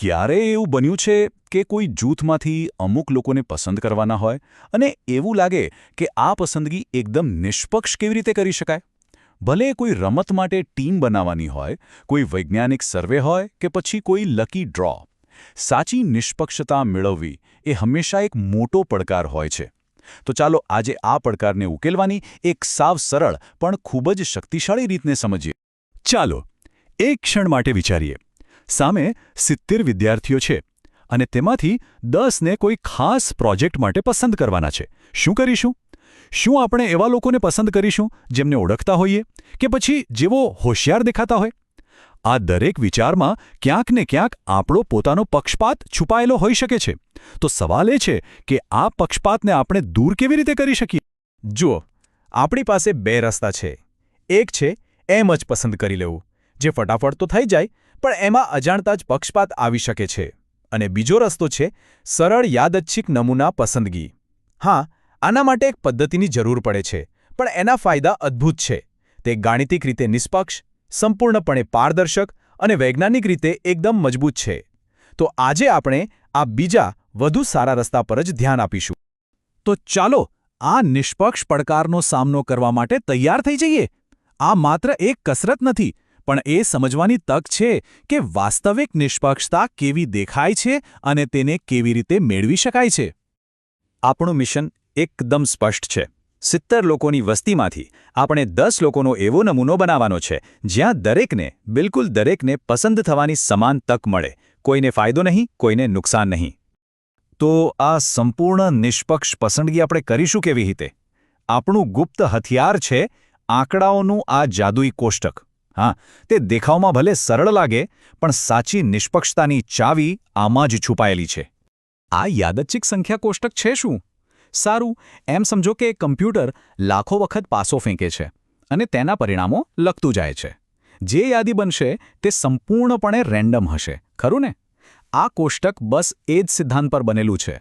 ક્યારેય એવું બન્યું છે કે કોઈ જૂથમાંથી અમુક લોકોને પસંદ કરવાના હોય અને એવું લાગે કે આ પસંદગી એકદમ નિષ્પક્ષ કેવી રીતે કરી શકાય? ભલે કોઈ રમત માટે ટીમ બનાવવાની હોય, કોઈ વૈજ્ઞાનિક સર્વે હોય કે પછી કોઈ લકી ડ્રો, સાચી નિષ્પક્ષતા મેળવવી એ હંમેશા એક મોટો પડકાર હોય છે. તો ચાલો આજે આ પડકારને ઉકેલવાની એક સાવ સરળ પણ ખૂબ જ શક્તિશાળી રીતને સમજીએ. ચાલો એક ક્ષણ માટે વિચારીએ. સામે 70 વિદ્યાર્થીઓ છે અને તેમાંથી 10ને કોઈ ખાસ પ્રોજેક્ટ માટે પસંદ કરવાના છે. શું કરીશું? શું આપણે એવા લોકોને પસંદ કરીશું જેમને ઓળખતા હોઈએ કે પછી જેઓ હોશિયાર દેખાતા હોય? આ દરેક વિચારમાં ક્યાંક ને ક્યાંક આપણો પોતાનો પક્ષપાત છુપાયેલો હોઈ શકે છે. તો સવાલ એ છે કે આ પક્ષપાતને આપણે દૂર કેવી રીતે કરી શકીએ? જુઓ, આપણી પાસે બે રસ્તા છે. એક છે એમ જ પસંદ કરી લેવું, જે ફટાફટ તો થઈ જાય, પણ એમાં અજાણતા જ પક્ષપાત આવી શકે છે. અને બીજો રસ્તો છે સરળ યાદચ્છિક નમૂના પસંદગી. હા, આના માટે એક પદ્ધતિની જરૂર પડે છે, પણ એના ફાયદા અદ્ભુત છે. તે ગાણિતિક રીતે નિષ્પક્ષ, સંપૂર્ણપણે પારદર્શક અને વૈજ્ઞાનિક રીતે એકદમ મજબૂત છે. તો આજે આપણે આ બીજા, વધુ સારા રસ્તા પર જ ધ્યાન આપીશું. તો ચાલો આ નિષ્પક્ષ પડકારનો સામનો કરવા માટે તૈયાર થઈ જઈએ. આ માત્ર એક કસરત નથી, પણ એ સમજવાની તક છે કે વાસ્તવિક નિષ્પક્ષતા કેવી દેખાય છે અને તેને કેવી રીતે મેળવી શકાય છે. આપણું મિશન એકદમ સ્પષ્ટ છે. 70 લોકોની વસ્તીમાંથી આપણે 10 લોકોનો એવો નમૂનો બનાવવાનો છે જ્યાં દરેકને, બિલકુલ દરેકને પસંદ થવાની સમાન તક મળે. કોઈને ફાયદો નહીં, કોઈને નુકસાન નહીં. તો આ સંપૂર્ણ નિષ્પક્ષ પસંદગી આપણે કરીશું કેવી રીતે? આપણું ગુપ્ત હથિયાર છે આંકડાઓનું આ જાદુઈ કોષ્ટક. હા, તે દેખાવમાં ભલે સરળ લાગે, પણ સાચી નિષ્પક્ષતાની ચાવી આમાં જ છુપાયેલી છે. આ યાદચ્છિક સંખ્યા કોષ્ટક છે શું? સારું, એમ સમજો કે કમ્પ્યુટર લાખો વખત પાસો ફેંકે છે અને તેના પરિણામો લખતું જાય છે. જે યાદી બનશે તે સંપૂર્ણપણે રેન્ડમ હશે, ખરું ને? આ કોષ્ટક બસ એ જ સિદ્ધાંત પર બનેલું છે.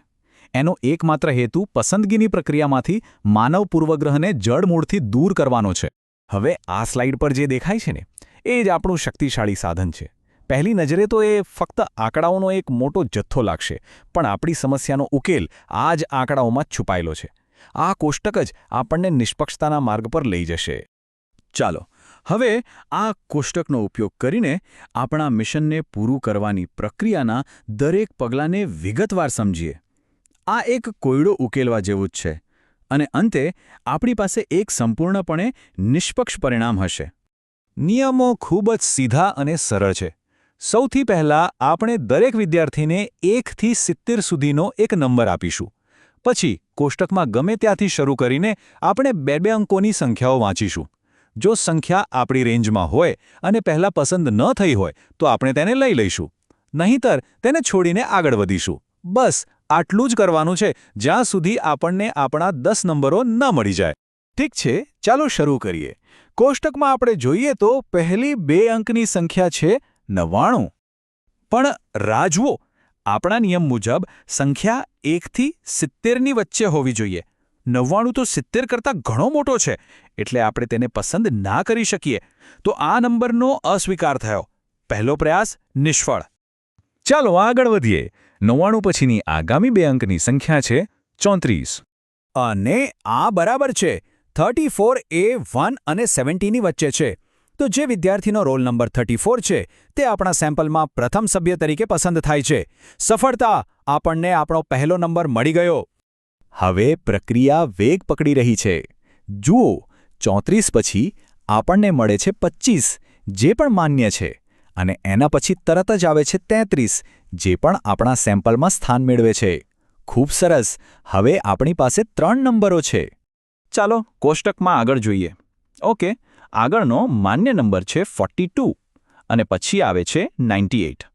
એનો એકમાત્ર હેતુ પસંદગીની પ્રક્રિયામાંથી માનવ પૂર્વગ્રહને જડમૂળથી દૂર કરવાનો છે. હવે આ સ્લાઇડ પર જે દેખાય છે ને, એ જ આપણું શક્તિશાળી સાધન છે. પહેલી નજરે તો એ ફક્ત આંકડાઓનો એક મોટો જથ્થો લાગશે, પણ આપણી સમસ્યાનો ઉકેલ આ જ આંકડાઓમાં જ છુપાયેલો છે. આ કોષ્ટક જ આપણને નિષ્પક્ષતાના માર્ગ પર લઈ જશે. ચાલો હવે આ કોષ્ટકનો ઉપયોગ કરીને આપણા મિશનને પૂરું કરવાની પ્રક્રિયાના દરેક પગલાંને વિગતવાર સમજીએ. આ એક કોયડો ઉકેલવા જેવું જ છે. અને અંતે આપણી પાસે એક સંપૂર્ણપણે નિષ્પક્ષ પરિણામ હશે. નિયમો ખૂબ જ સીધા અને સરળ છે. સૌથી પહેલાં આપણે દરેક વિદ્યાર્થીને 1 થી 70 સુધીનો એક નંબર આપીશું. પછી કોષ્ટકમાં ગમે ત્યાંથી શરૂ કરીને આપણે 2 અંકોની સંખ્યાઓ વાંચીશું. જો સંખ્યા આપણી રેન્જમાં હોય અને પહેલાં પસંદ ન થઈ હોય તો આપણે તેને લઈ લઈશું. નહીંતર તેને છોડીને આગળ વધીશું. બસ આટલું જ કરવાનું છે જ્યાં સુધી આપણને આપણા 10 નંબરો ન મળી જાય. ઠીક છે, ચાલો શરૂ કરીએ. કોષ્ટકમાં આપણે જોઈએ તો પહેલી 2 અંકની સંખ્યા છે 99. પણ રાહ જુઓ, આપણા નિયમ મુજબ સંખ્યા 1 થી 70ની વચ્ચે હોવી જોઈએ. 99 તો 70 કરતાં ઘણો મોટો છે, એટલે આપણે તેને પસંદ ના કરી શકીએ. તો આ નંબરનો અસ્વીકાર થયો. પહેલો પ્રયાસ નિષ્ફળ. ચાલો આગળ વધીએ. 99 પછીની આગામી 2 અંકની સંખ્યા છે 34. અને આ બરાબર છે. 34 એ 1 અને 70ની વચ્ચે છે. તો જે વિદ્યાર્થીનો રોલ નંબર 34 છે તે આપણા સેમ્પલમાં પ્રથમ સભ્ય તરીકે પસંદ થાય છે. સફળતા! આપણને આપણો પહેલો નંબર મળી ગયો. હવે પ્રક્રિયા વેગ પકડી રહી છે. જુઓ, 34 પછી આપણને મળે છે 25, જે પણ માન્ય છે. અને એના પછી તરત જ આવે છે 33, જે પણ આપણા સેમ્પલમાં સ્થાન મેળવે છે. ખૂબ સરસ! હવે આપણી પાસે 3 નંબરો છે. ચાલો કોષ્ટકમાં આગળ જોઈએ. ઓકે, આગળનો માન્ય નંબર છે 42 અને પછી આવે છે 98.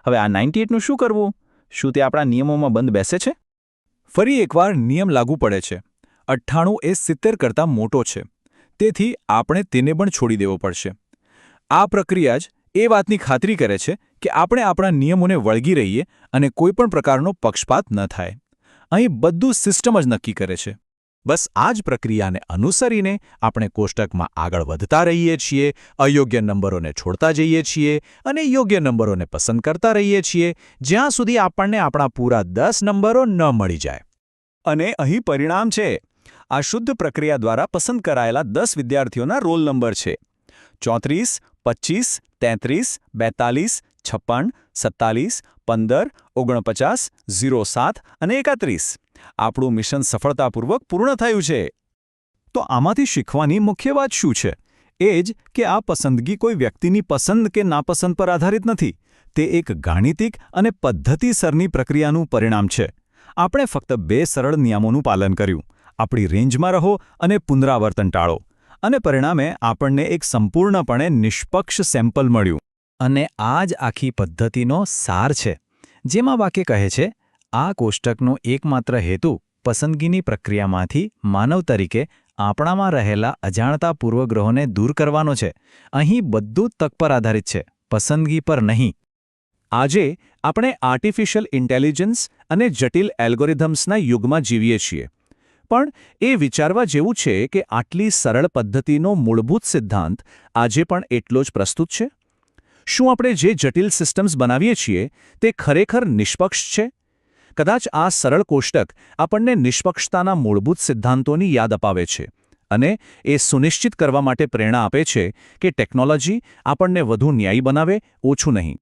હવે આ 98નું શું કરવું? શું તે આપણા નિયમોમાં બંધ બેસે છે? ફરી એકવાર નિયમ લાગુ પડે છે. 98 એ 70 કરતાં મોટો છે. તેથી આપણે તેને પણ છોડી દેવો પડશે. આ પ્રક્રિયા જ એ વાતની ખાતરી કરે છે કે આપણે આપણા નિયમોને વળગી રહીએ અને કોઈપણ પ્રકારનો પક્ષપાત ન થાય. અહીં બધું સિસ્ટમ જ નક્કી કરે છે. બસ આ જ પ્રક્રિયાને અનુસરીને આપણે કોષ્ટકમાં આગળ વધતા રહીએ છીએ, અયોગ્ય નંબરોને છોડતા જઈએ છીએ અને યોગ્ય નંબરોને પસંદ કરતા રહીએ છીએ, જ્યાં સુધી આપણને આપણા પૂરા 10 નંબરો ન મળી જાય. અને અહીં પરિણામ છે. આ શુદ્ધ પ્રક્રિયા દ્વારા પસંદ કરાયેલા 10 વિદ્યાર્થીઓના રોલ નંબર છે. 34, 25, 33, 42, 56, 47, 15, 49, 07 અને 31. આપણું મિશન સફળતાપૂર્વક પૂર્ણ થયું છે. તો આમાંથી શીખવાની મુખ્ય વાત શું છે? એ જ કે આ પસંદગી કોઈ વ્યક્તિની પસંદ કે નાપસંદ પર આધારિત નથી. તે એક ગાણિતિક અને પદ્ધતિસરની પ્રક્રિયાનું પરિણામ છે. આપણે ફક્ત 2 સરળ નિયમોનું પાલન કર્યું. આપણી રેન્જમાં રહો અને પુનરાવર્તન ટાળો. અને પરિણામે આપણને એક સંપૂર્ણપણે નિષ્પક્ષ સેમ્પલ મળ્યું. અને આ જ આખી પદ્ધતિનો સાર છે. જેમાં વાક્ય કહે છે, આ કોષ્ટકનો એકમાત્ર હેતુ પસંદગીની પ્રક્રિયામાંથી માનવ તરીકે આપણામાં રહેલા અજાણતા પૂર્વગ્રહોને દૂર કરવાનો છે. અહીં બધું તક પર આધારિત છે, પસંદગી પર નહીં. આજે આપણે આર્ટિફિશિયલ ઇન્ટેલિજન્સ અને જટિલ એલ્ગોરિધમ્સના યુગમાં જીવીએ છીએ. પણ એ વિચારવા જેવું છે કે આટલી સરળ પદ્ધતિનો મૂળભૂત સિદ્ધાંત આજે પણ એટલો જ પ્રસ્તુત છે? શું આપણે જે જટિલ સિસ્ટમ્સ બનાવીએ છીએ તે ખરેખર નિષ્પક્ષ છે? કદાચ આ સરળ કોષ્ટક આપણને નિષ્પક્ષતાના મૂળભૂત સિદ્ધાંતોની યાદ અપાવે છે અને એ સુનિશ્ચિત કરવા માટે પ્રેરણા આપે છે કે ટેકનોલોજી આપણને વધુ ન્યાયી બનાવે, ઓછું નહીં.